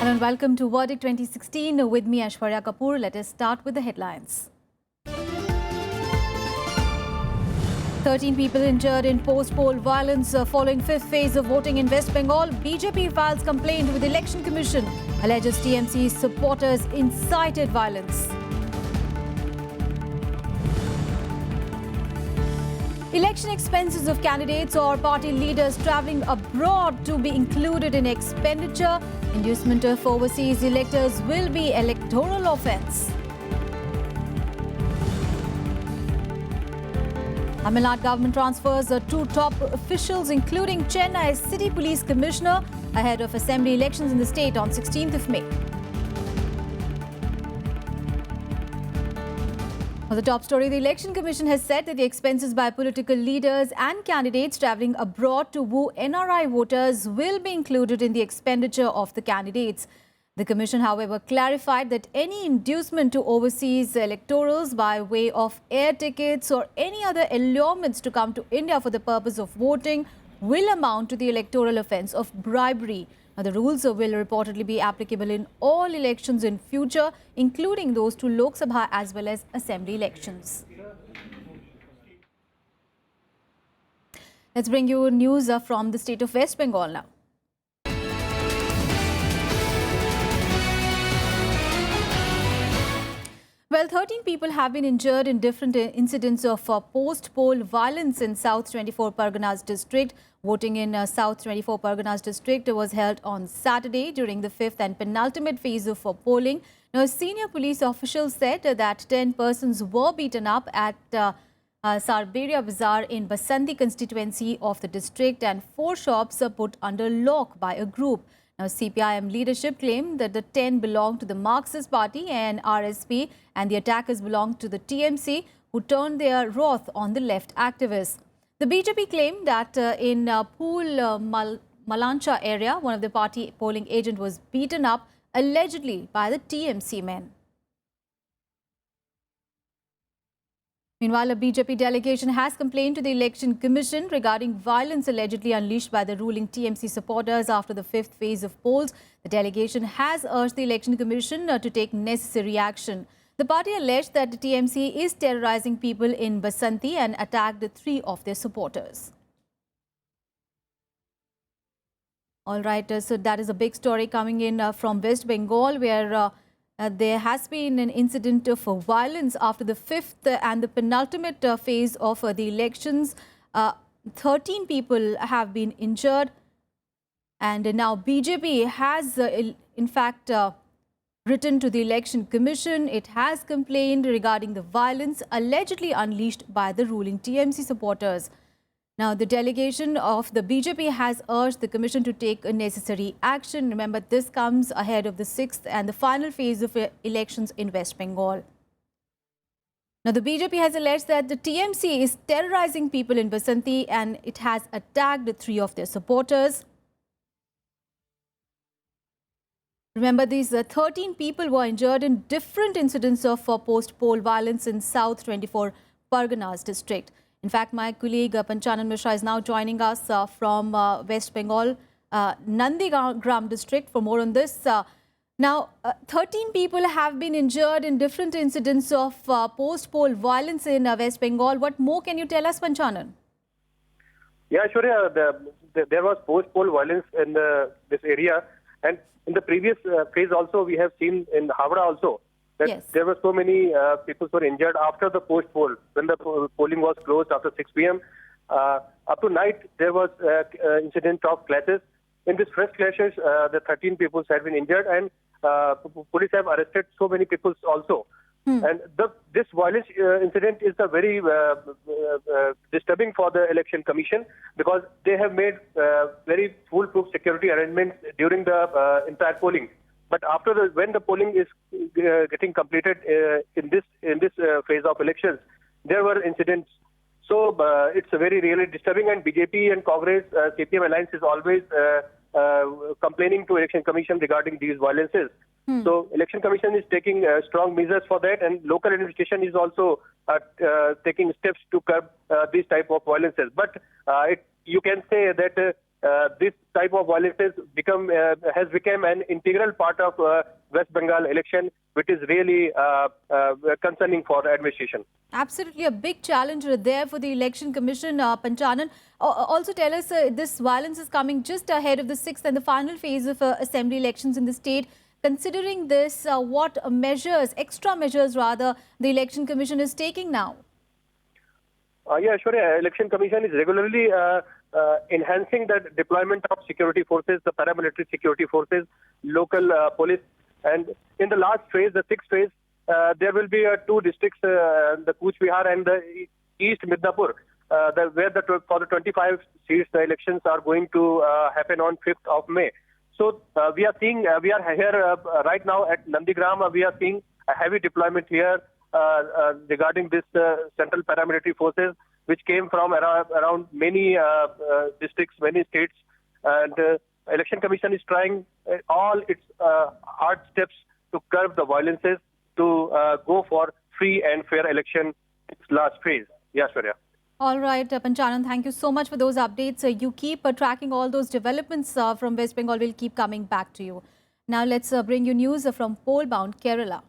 And welcome to Verdict 2016 with me, Aishwarya Kapoor. Let us start with the headlines. 13 people injured in post-poll violence following fifth phase of voting in West Bengal. BJP files complaint with Election Commission. Alleges TMC supporters incited violence. Election expenses of candidates or party leaders travelling abroad to be included in expenditure. Inducement of overseas electors will be electoral offence. Tamil Nadu government transfers two top officials, including Chennai City Police Commissioner, ahead of assembly elections in the state on 16th of May. On the top story, the Election Commission has said that the expenses by political leaders and candidates travelling abroad to woo NRI voters will be included in the expenditure of the candidates. The Commission, however, clarified that any inducement to overseas electorals by way of air tickets or any other allurements to come to India for the purpose of voting will amount to the electoral offence of bribery. Now, the rules will reportedly be applicable in all elections in future, including those to Lok Sabha as well as assembly elections. Let's bring you news from the state of West Bengal now. Well, 13 people have been injured in different incidents of post-poll violence in South 24 Parganas district. Voting in South 24 Parganas district was held on Saturday during the fifth and penultimate phase of polling. Now, a senior police official said that 10 persons were beaten up at Sarberia Bazaar in Basanti constituency of the district and 4 shops are put under lock by a group. Now, CPIM leadership claimed that the 10 belonged to the Marxist Party and RSP and the attackers belonged to the TMC, who turned their wrath on the left activists. The BJP claimed that in Malancha area, one of the party polling agent was beaten up allegedly by the TMC men. Meanwhile, a BJP delegation has complained to the Election Commission regarding violence allegedly unleashed by the ruling TMC supporters after the fifth phase of polls. The delegation has urged the Election Commission to take necessary action. The party alleged that the TMC is terrorizing people in Basanti and attacked 3 of their supporters. All right, so that is a big story coming in from West Bengal, where there has been an incident of violence after the fifth and the penultimate phase of the elections. 13 people have been injured, and now BJP has in fact written to the Election Commission. It has complained regarding the violence allegedly unleashed by the ruling TMC supporters. Now, the delegation of the BJP has urged the Commission to take a necessary action. Remember, this comes ahead of the 6th and the final phase of elections in West Bengal. Now, the BJP has alleged that the TMC is terrorizing people in Basanti and it has attacked 3 of their supporters. Remember, these 13 people were injured in different incidents of post-poll violence in South 24 Parganas district. In fact, my colleague Panchanan Mishra is now joining us from West Bengal, Nandigram district for more on this. Now, 13 people have been injured in different incidents of post-poll violence in West Bengal. What more can you tell us, Panchanan? Yeah, Shurya, there was post-poll violence in this area. And in the previous phase also, we have seen in Havra also, that yes, there were so many people who were injured after the post-poll, when the polling was closed after 6 p.m. Up to night, there was incident of clashes. In these fresh clashes, the 13 people have been injured, and police have arrested so many people also. And this violence incident is the very disturbing for the Election Commission, because they have made very foolproof security arrangements during the entire polling. But after when the polling is getting completed in this phase of elections, there were incidents. So it's very really disturbing, and BJP and Congress, CPM alliance is always complaining to Election Commission regarding these violences. So Election Commission is taking strong measures for that, and local administration is also taking steps to curb these type of violences. But you can say that this type of violence has become an integral part of West Bengal election, which is really concerning for administration. Absolutely a big challenge there for the Election Commission, Panchanan. Also tell us, this violence is coming just ahead of the sixth and the final phase of assembly elections in the state. Considering this, what measures, extra measures rather, the Election Commission is taking now? Yeah, sure. Election Commission is regularly enhancing the deployment of security forces, the paramilitary security forces, local police. And in the last phase, the sixth phase, there will be two districts, the Cooch Behar and the East Midnapur, where for the 25 seats, the elections are going to happen on 5th of May. So we are here right now at Nandigram. We are seeing a heavy deployment here regarding this central paramilitary forces, which came from around many districts, many states. And Election Commission is trying all its hard steps to curb the violences, to go for free and fair election. Its last phase. Yeah, Shwarya. All right, Panchanan, thank you so much for those updates. You keep tracking all those developments from West Bengal. We'll keep coming back to you. Now let's bring you news from poll-bound Kerala.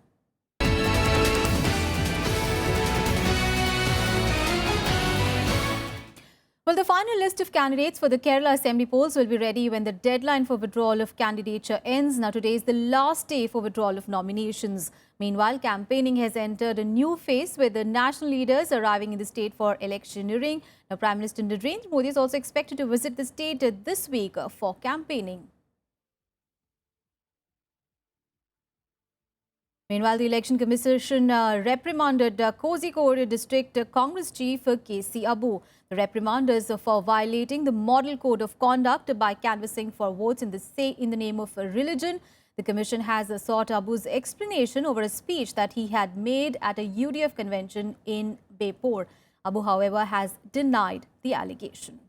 Well, the final list of candidates for the Kerala Assembly polls will be ready when the deadline for withdrawal of candidature ends. Now, today is the last day for withdrawal of nominations. Meanwhile, campaigning has entered a new phase with the national leaders arriving in the state for electioneering. Now, Prime Minister Narendra Modi is also expected to visit the state this week for campaigning. Meanwhile, the Election Commission reprimanded Kozhikode District Congress Chief K.C. Abu. The reprimand is for violating the Model Code of Conduct by canvassing for votes in the name of religion. The Commission has sought Abu's explanation over a speech that he had made at a UDF convention in Bepur. Abu, however, has denied the allegation.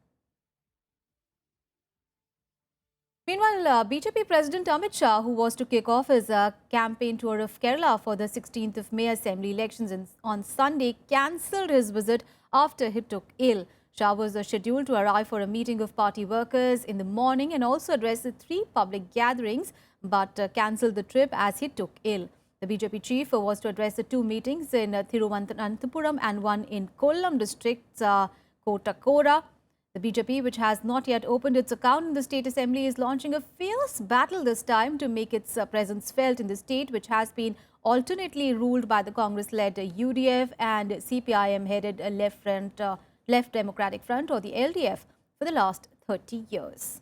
Meanwhile, BJP President Amit Shah, who was to kick off his campaign tour of Kerala for the 16th of May Assembly elections on Sunday, cancelled his visit after he took ill. Shah was scheduled to arrive for a meeting of party workers in the morning and also address 3 public gatherings, but cancelled the trip as he took ill. The BJP chief was to address 2 meetings in Thiruvananthapuram and one in Kollam district's Kotakora. The BJP, which has not yet opened its account in the State Assembly, is launching a fierce battle this time to make its presence felt in the state, which has been alternately ruled by the Congress-led UDF and CPIM-headed Left Democratic Front, or the LDF, for the last 30 years.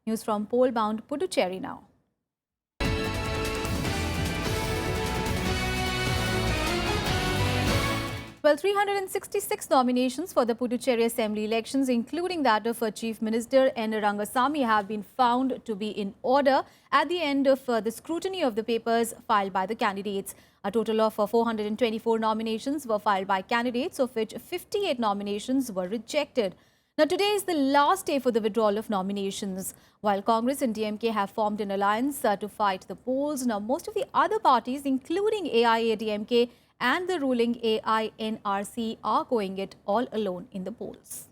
News from poll-bound Puducherry now. Well, 366 nominations for the Puducherry Assembly elections, including that of Chief Minister N. Rangasamy, have been found to be in order at the end of the scrutiny of the papers filed by the candidates. A total of 424 nominations were filed by candidates, of which 58 nominations were rejected. Now, today is the last day for the withdrawal of nominations. While Congress and DMK have formed an alliance to fight the polls, now most of the other parties, including AIADMK, and the ruling AINRC, are going it all alone in the polls.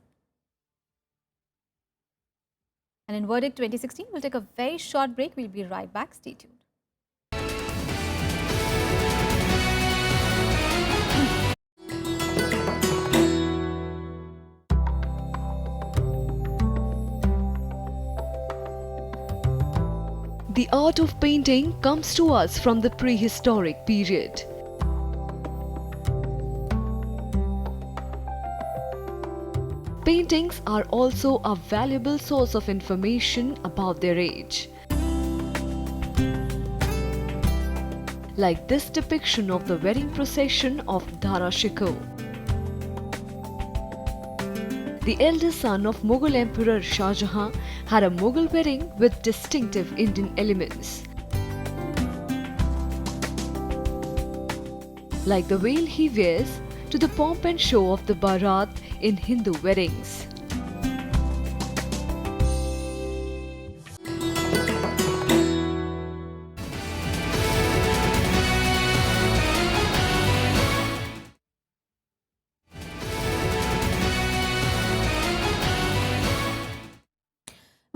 And in Verdict 2016, we'll take a very short break. We'll be right back. Stay tuned. The art of painting comes to us from the prehistoric period. Paintings are also a valuable source of information about their age. Like this depiction of the wedding procession of Dara Shikoh. The eldest son of Mughal Emperor Shah Jahan had a Mughal wedding with distinctive Indian elements. Like the veil he wears to the pomp and show of the Bharat in Hindu weddings.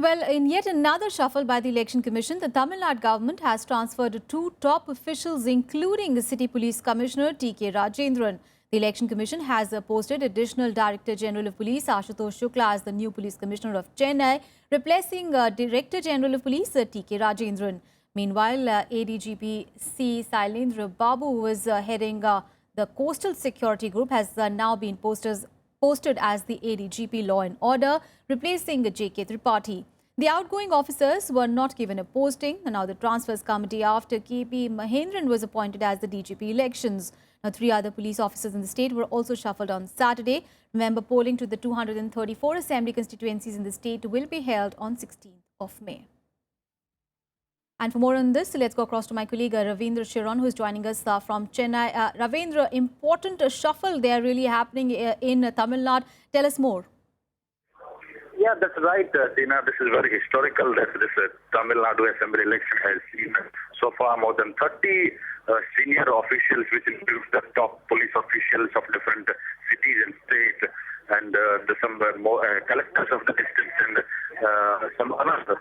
Well, in yet another shuffle by the Election Commission, the Tamil Nadu government has transferred two top officials, including the City Police Commissioner T.K. Rajendran. The Election Commission has posted additional Director General of Police Ashutosh Shukla as the new Police Commissioner of Chennai, replacing Director General of Police T.K. Rajendran. Meanwhile, ADGP C. Sailendra Babu, who is heading the Coastal Security Group, has now been posted as the ADGP Law and Order, replacing J.K. Tripathi. The outgoing officers were not given a posting, and now the transfers committee after K.P. Mahendran was appointed as the DGP elections. Now, 3 other police officers in the state were also shuffled on Saturday. Remember, polling to the 234 assembly constituencies in the state will be held on 16th of May. And for more on this, let's go across to my colleague Ravindra Shiron, who is joining us from Chennai. Ravindra, important shuffle there really happening in Tamil Nadu. Tell us more. Yeah, that's right, Tina. This is very historical that this Tamil Nadu Assembly election has seen so far more than 30 senior officials, which includes the top police officials of different cities and states, and some collectors of the districts, and some other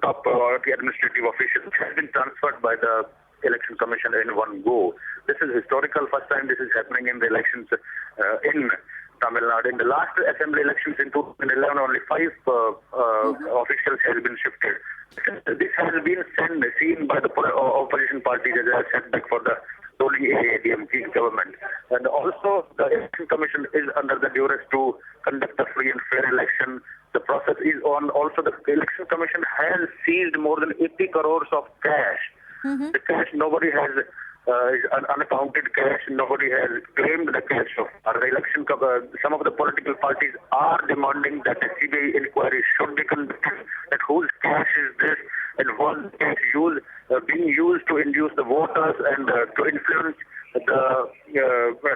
top administrative officials have been transferred by the Election Commission in one go. This is historical. First time this is happening in the elections in Tamil Nadu. In the last assembly elections in 2011, only 5 officials have been shifted. This has been seen by the opposition parties as a setback for the ruling AIADMK government. And also, the Election Commission is under the duress to conduct a free and fair election. The process is on. Also, the Election Commission has seized more than 80 crores of cash. The cash nobody has is unaccounted cash. Nobody has claimed the cash of our election. Some of the political parties are demanding that a CBI inquiry should be conducted. That whose cash is this and what cash being used to induce the voters and to influence the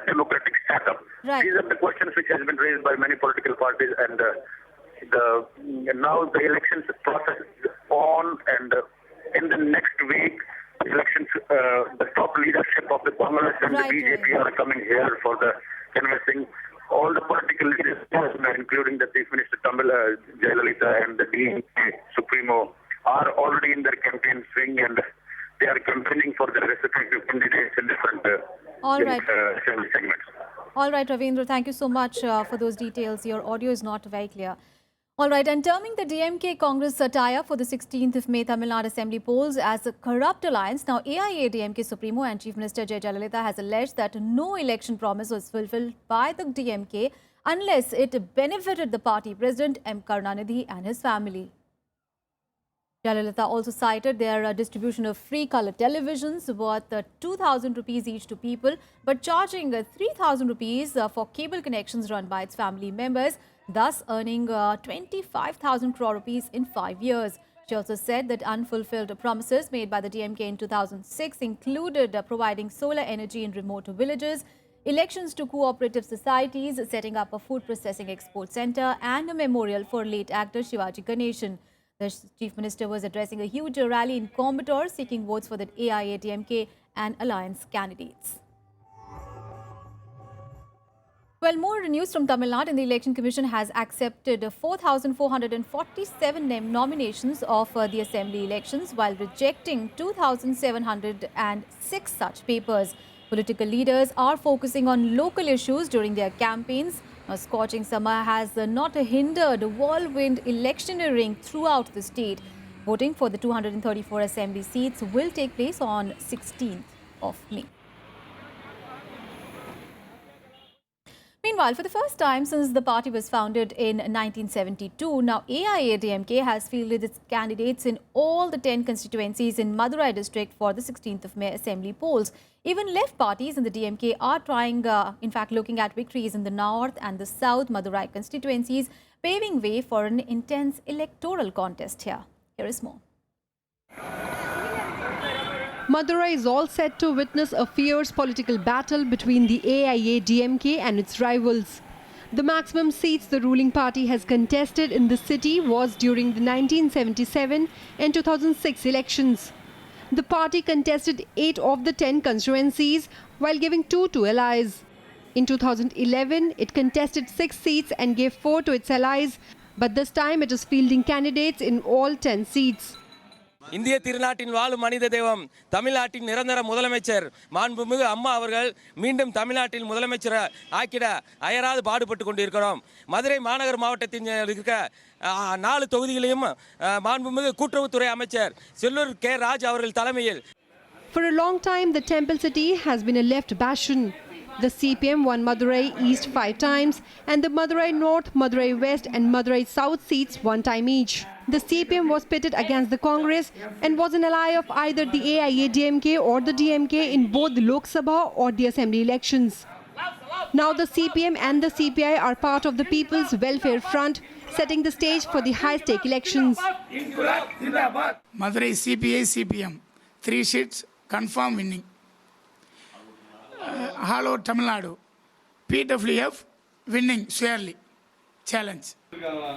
democratic setup. Right. These are the questions which has been raised by many political parties, and now the elections process is on, and in the next week, elections, the top leadership of the Congress and the BJP are coming here for the canvassing. All the political leaders, including the Chief Minister Jayalalitha and the DMK Supremo, are already in their campaign swing, and they are campaigning for their respective candidates in different segments. All right, Ravindra, thank you so much for those details. Your audio is not very clear. All right, and terming the DMK Congress satire for the 16th of May Tamil Nadu Assembly polls as a corrupt alliance, now AIADMK Supremo and Chief Minister Jayalalitha has alleged that no election promise was fulfilled by the DMK unless it benefited the party president M. Karunanidhi and his family. Jayalalitha also cited their distribution of free colour televisions worth 2,000 rupees each to people, but charging 3,000 rupees for cable connections run by its family members, thus earning 25,000 crore rupees in 5 years. She also said that unfulfilled promises made by the DMK in 2006 included providing solar energy in remote villages, elections to cooperative societies, setting up a food processing export centre and a memorial for late actor Shivaji Ganeshan. The Chief Minister was addressing a huge rally in Coimbatore seeking votes for the AIADMK and alliance candidates. Well, more news from Tamil Nadu. The Election Commission has accepted 4,447 nominations of the assembly elections while rejecting 2,706 such papers. Political leaders are focusing on local issues during their campaigns. A scorching summer has not hindered whirlwind electioneering throughout the state. Voting for the 234 assembly seats will take place on 16th of May. Meanwhile, for the first time since the party was founded in 1972, now AIADMK has fielded its candidates in all the 10 constituencies in Madurai district for the 16th of May assembly polls. Even left parties in the DMK are trying, in fact, looking at victories in the north and the south Madurai constituencies, paving way for an intense electoral contest here. Here is more. Madurai is all set to witness a fierce political battle between the AIADMK and its rivals. The maximum seats the ruling party has contested in the city was during the 1977 and 2006 elections. The party contested 8 of the 10 constituencies while giving 2 to allies. In 2011, it contested 6 seats and gave 4 to its allies, But this time it is fielding candidates in all 10 seats. இந்திய திருநாட்டின் வாழும் மனித தெய்வம் தமிழ்நாட்டின் நிரந்தர முதலமைச்சர் மாண்புமிகு அம்மா அவர்கள் மீண்டும் தமிழ்நாட்டில் முதலமைச்சர் ஆக்கிட அயராது பாடுபட்டு கொண்டிருக்கிறோம். மதுரை மாநகர் மாவட்டத்தின் இருக்க 4 தொகுதிகளையும் மாண்புமிகு கூட்டுறவுத்துறை அமைச்சர் செல்லூர் கே ராஜ் அவர்கள் தலைமையில். For a long time, the temple city has been a left bastion. The CPM won Madurai East 5 times and the Madurai North, Madurai West and Madurai South seats 1 time each. The CPM was pitted against the Congress and was an ally of either the AIA-DMK or the DMK in both the Lok Sabha or the Assembly elections. Now the CPM and the CPI are part of the People's Welfare Front, setting the stage for the high-stake elections. Madurai CPI, CPM, 3 seats, confirm winning. All over Tamil Nadu, PWF winning surely. Challenge.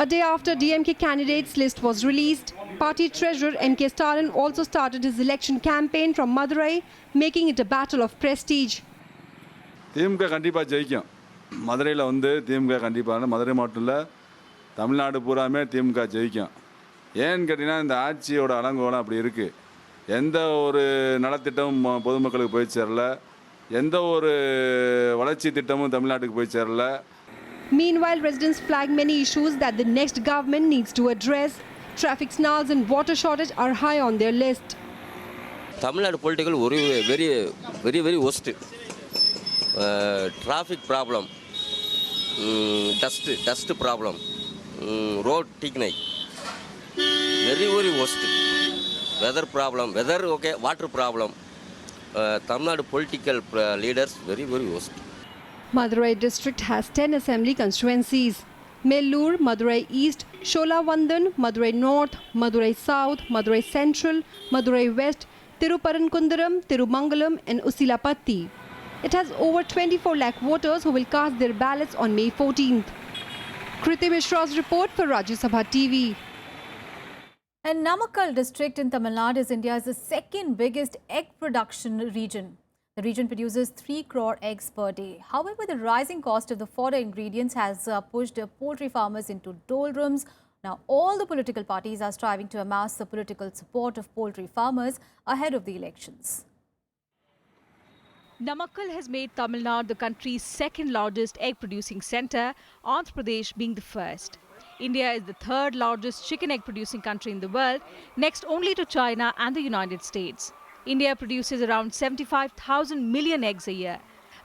A day after DMK candidates list was released, party treasurer N.K. Stalin also started his election campaign from Madurai, making it a battle of prestige. திமுக கண்டிப்பாக ஜெயிக்கும். மதுரையில் வந்து திமுக கண்டிப்பாக மதுரை மட்டும் இல்லை தமிழ்நாடு பூராமே திமுக ஜெயிக்கும். ஏன்னு கேட்டிங்கன்னா இந்த ஆட்சியோட அலங்கோலம் அப்படி இருக்குது. எந்த ஒரு நலத்திட்டமும் பொதுமக்களுக்கு போய் சேரல, எந்த ஒரு வளர்ச்சி திட்டமும் தமிழ்நாட்டுக்கு போய் சேரல. Meanwhile, residents flag many issues that the next government needs to address. Traffic snarls and water shortage are high on their list. Tamil political very worst. Traffic problem, dust problem, road thickness, very worst. Weather problem, okay, water problem. Tamil Nadu political leaders very worst. Madurai district has 10 assembly constituencies. Mellur, Madurai East, Sholavandan, Madurai North, Madurai South, Madurai Central, Madurai West, Tiruparankundaram, Tirumangalam and Usilapatti. It has over 24 lakh voters who will cast their ballots on May 14th. Kriti Mishra's report for Rajya Sabha TV. And Namakkal district in Tamil Nadu is India's second biggest egg production region. The region produces 3 crore eggs per day. However, the rising cost of the fodder ingredients has pushed poultry farmers into doldrums. Now, all the political parties are striving to amass the political support of poultry farmers ahead of the elections. Namakkal has made Tamil Nadu the country's second largest egg producing centre, Andhra Pradesh being the first. India is the third largest chicken egg producing country in the world, next only to China and the United States. India produces around 75,000 million eggs a year.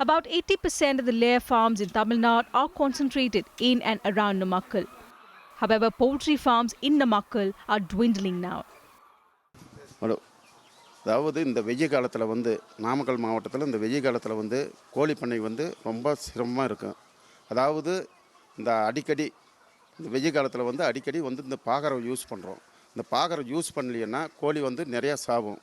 About 80% of the layer farms in Tamil Nadu are concentrated in and around Namakkal. However, poultry farms in Namakkal are dwindling now. அதாவது இந்த வெயில் காலத்தில் வந்து நாமக்கல் மாவட்டத்தில் இந்த வெயில் காலத்தில் வந்து கோழி பண்ணை வந்து ரொம்ப சிரமமாக இருக்கும். அதாவது இந்த அடிக்கடி இந்த வெயில் காலத்தில் வந்து அடிக்கடி வந்து இந்த பாகரை யூஸ் பண்ணுறோம். இந்த பாகரை யூஸ் பண்ணலைன்னா கோழி வந்து நிறையா சாகும்.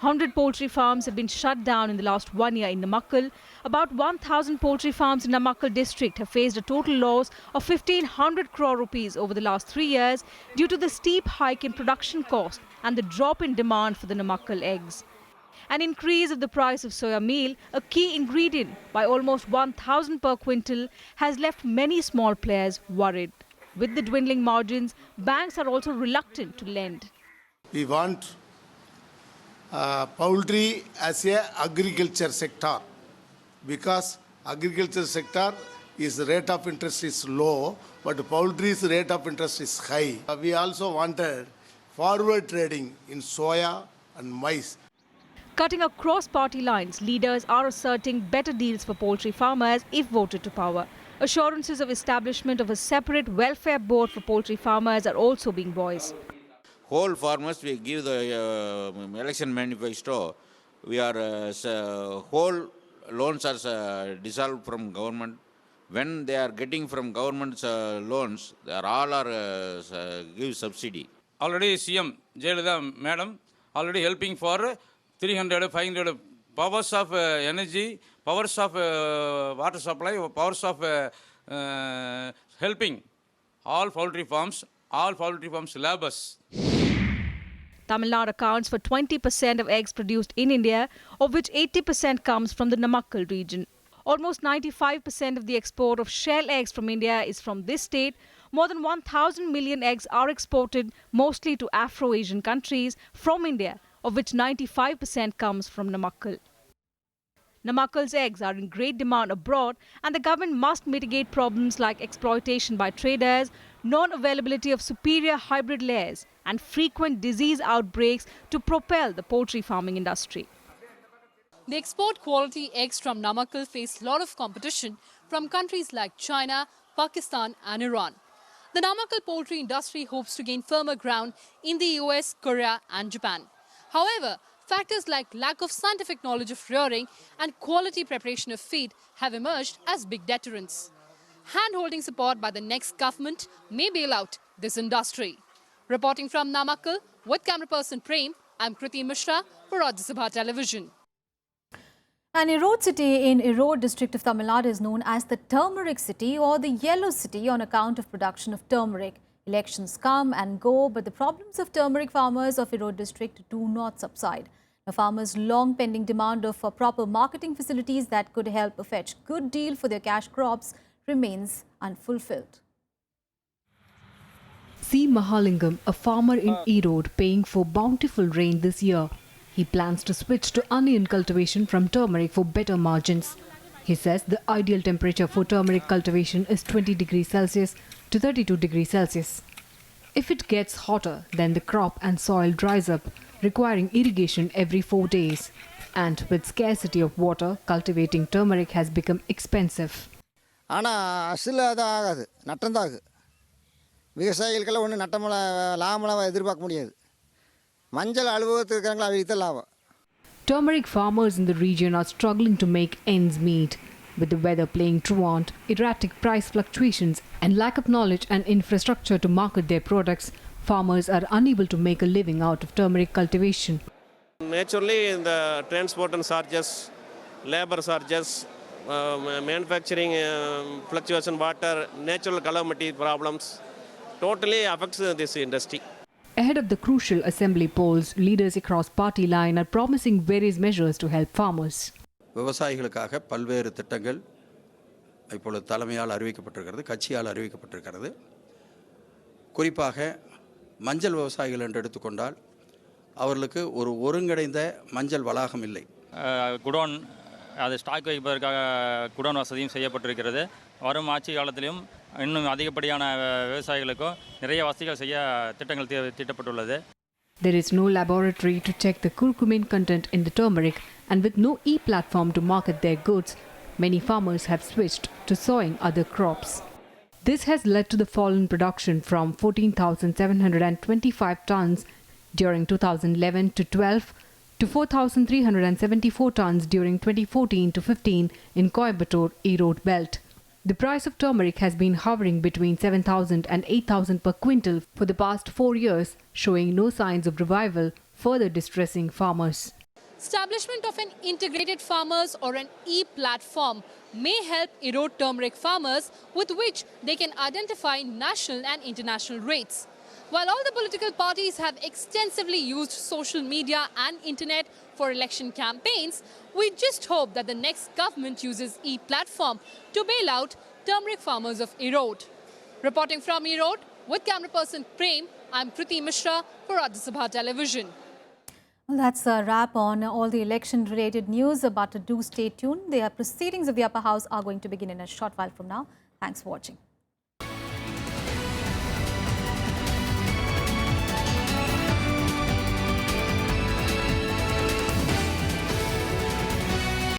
100 poultry farms have been shut down in the last 1 year in Namakkal. About 1,000 poultry farms in Namakkal district have faced a total loss of 1,500 crore rupees over the last 3 years due to the steep hike in production cost and the drop in demand for the Namakkal eggs. An increase of the price of soya meal, a key ingredient, by almost 1,000 per quintal has left many small players worried. With the dwindling margins, banks are also reluctant to lend. We want poultry as a agriculture sector, because agriculture sector is rate of interest is low, but poultry's rate of interest is high. We also wanted forward trading in soya and maize. Cutting across party lines, leaders are asserting better deals for poultry farmers if voted to power. Assurances of establishment of a separate welfare board for poultry farmers are also being voiced. Whole farmers, we give the election manifesto. We are whole loans are dissolved from government. When they are getting from government's loans, they are all are give subsidy. Already CM Jayalalitha madam already helping for 300, 500 powers of energy, powers of water supply, powers of helping all poultry farms laborers. Tamil Nadu accounts for 20% of eggs produced in India, of which 80% comes from the Namakkal region. Almost 95% of the export of shell eggs from India is from this state. more than 1,000 million eggs are exported mostly to Afro-Asian countries from India, of which 95% comes from Namakkal. Namakkal's eggs are in great demand abroad, and the government must mitigate problems like exploitation by traders, non-availability of superior hybrid layers, and frequent disease outbreaks to propel the poultry farming industry. The export quality eggs from Namakkal face a lot of competition from countries like China, Pakistan and Iran. The Namakkal poultry industry hopes to gain firmer ground in the US, Korea and Japan. However, factors like lack of scientific knowledge of rearing and quality preparation of feed have emerged as big deterrents. Hand-holding support by the next government may bail out this industry. Reporting from Namakkal with camera person Prem, I'm Kriti Mishra for Rajya Sabha Television. An Erode city in Erode district of Tamil Nadu is known as the Turmeric City or the Yellow City on account of production of turmeric. Elections come and go, but the problems of turmeric farmers of Erode district do not subside. The farmers' long pending demand of proper marketing facilities that could help fetch good deal for their cash crops remains unfulfilled. C. Mahalingam, a farmer in Erode, paying for bountiful rain this year. He plans to switch to onion cultivation from turmeric for better margins. He says the ideal temperature for turmeric cultivation is 20 degrees Celsius to 32 degrees Celsius. If it gets hotter, then the crop and soil dries up, requiring irrigation every 4 days. And with scarcity of water, cultivating turmeric has become expensive. ஆனால் அசில் தான் ஆகாது நட்டம்தான் ஆகுது விவசாயிகளுக்கெல்லாம் ஒன்றும் நட்டமெல்லாம் லாபமெல்லாம் எதிர்பார்க்க முடியாது மஞ்சள் அலுவலகத்தில் இருக்கிறவங்களா அவங்களுக்கு தான் லாபம். Turmeric farmers in the region are struggling to make ends meet. With the weather playing truant, erratic price fluctuations and lack of knowledge and infrastructure to market their products, farmers are unable to make a living out of turmeric cultivation. Naturally, the transport and charges, labor charges, manufacturing fluctuation, water, natural calamity problems totally affects this industry. Ahead of the crucial assembly polls, leaders across party line are promising various measures to help farmers. விவசாயிகளுக்காக பல்வேறு திட்டங்கள் இப்பொழுது தலைமையால் அறிவிக்கப்பட்டிருக்கிறது, கட்சியால் அறிவிக்கப்பட்டிருக்கிறது. குறிப்பாக மஞ்சள் விவசாயிகள் என்று எடுத்துக்கொண்டால் அவர்களுக்கு ஒரு ஒருங்கிணைந்த மஞ்சள் வளாகம் இல்லை. குடோன் அது ஸ்டாக் வைப்பதற்காக குடோன் வசதியும் செய்யப்பட்டிருக்கிறது. வரும் ஆட்சி காலத்திலும் இன்னும் அதிகப்படியான விவசாயிகளுக்கும் நிறைய வசதிகள் செய்ய திட்டங்கள் தீட்டப்பட்டுள்ளது. There is no laboratory to check the curcumin content in the turmeric, and with no e-platform to market their goods, many farmers have switched to sowing other crops. This has led to the fall in production from 14,725 tons during 2011 to 12 to 4,374 tons during 2014 to 15 in Coimbatore Erode belt. The price of turmeric has been hovering between 7,000 and 8,000 per quintal for the past 4 years, showing no signs of revival, further distressing farmers. Establishment of an integrated farmers or an e-platform may help Erode turmeric farmers with which they can identify national and international rates. While all the political parties have extensively used social media and internet for election campaigns, we just hope that the next government uses e-platform to bail out turmeric farmers of Erode. Reporting from Erode with camera person Prem, I'm Kriti Mishra for Rajya Sabha Television. Well, that's a wrap on all the election-related news, but do stay tuned. The proceedings of the upper house are going to begin in a short while from now. Thanks for watching.